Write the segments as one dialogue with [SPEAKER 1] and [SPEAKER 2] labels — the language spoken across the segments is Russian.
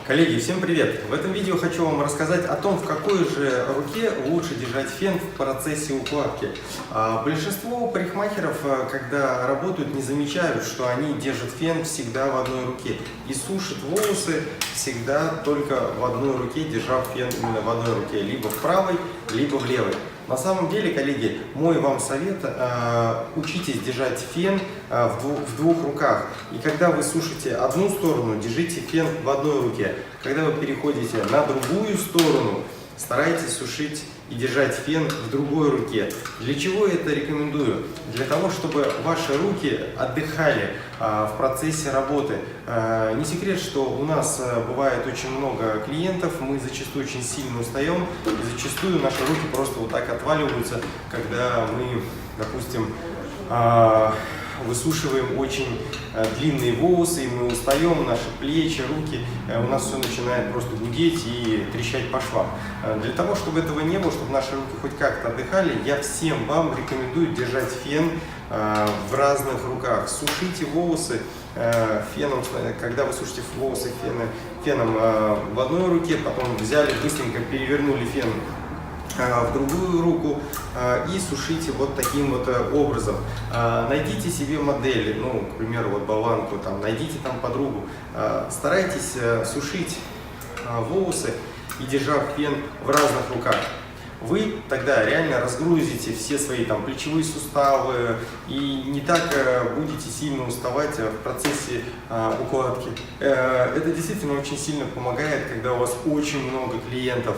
[SPEAKER 1] Коллеги, всем привет! В этом видео хочу вам рассказать о том, в какой же руке лучше держать фен в процессе укладки. Большинство парикмахеров, когда работают, не замечают, что они держат фен всегда в одной руке и сушат волосы всегда только в одной руке, держав фен именно в одной руке, либо в правой, либо в левой. На самом деле, коллеги, мой вам совет, учитесь держать фен в двух руках. И когда вы сушите одну сторону, держите фен в одной руке. Когда вы переходите на другую сторону, старайтесь сушить и держать фен в другой руке. Для чего я это рекомендую? Для того, чтобы ваши руки отдыхали в процессе работы. Не секрет, что у нас бывает очень много клиентов, мы зачастую очень сильно устаем, и зачастую наши руки просто вот так отваливаются, когда мы, допустим, высушиваем очень длинные волосы, и мы устаем, наши плечи, руки, у нас все начинает просто гудеть и трещать по швам. Для того, чтобы этого не было, чтобы наши руки хоть как-то отдыхали, я всем вам рекомендую держать фен в разных руках. Сушите волосы феном, когда вы сушите волосы феном в одной руке, потом взяли, быстренько перевернули фен в другую руку и сушите вот таким вот образом. Найдите себе модель, ну, к примеру, вот болванку, там, найдите там подругу. Старайтесь сушить волосы и держав фен в разных руках. Вы тогда реально разгрузите все свои там плечевые суставы и не так будете сильно уставать в процессе укладки. Это действительно очень сильно помогает, когда у вас очень много клиентов.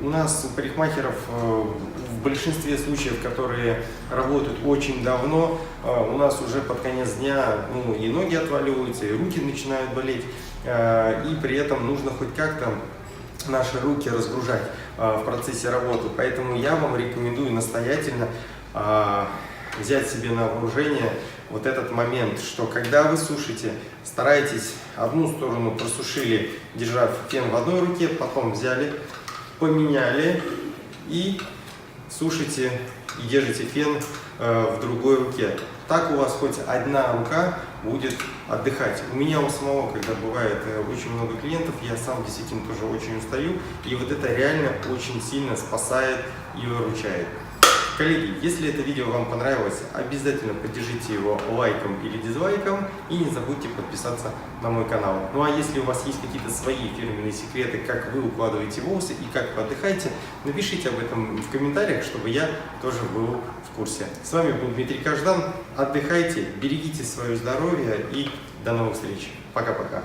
[SPEAKER 1] У нас у парикмахеров в большинстве случаев, которые работают очень давно, у нас уже под конец дня и ноги отваливаются, и руки начинают болеть, и при этом нужно хоть как-то наши руки разгружать в процессе работы. Поэтому я вам рекомендую настоятельно взять себе на вооружение вот этот момент, что когда вы сушите, старайтесь одну сторону просушили, держав фен в одной руке, потом взяли, поменяли и сушите и держите фен в другой руке. Так у вас хоть одна рука будет отдыхать. У меня у самого, когда бывает очень много клиентов, я сам действительно тоже очень устаю, и вот это реально очень сильно спасает и выручает. Коллеги, если это видео вам понравилось, обязательно поддержите его лайком или дизлайком и не забудьте подписаться на мой канал. Ну а если у вас есть какие-то свои фирменные секреты, как вы укладываете волосы и как вы отдыхаете, напишите об этом в комментариях, чтобы я тоже был в курсе. С вами был Дмитрий Каждан. Отдыхайте, берегите свое здоровье и до новых встреч. Пока-пока.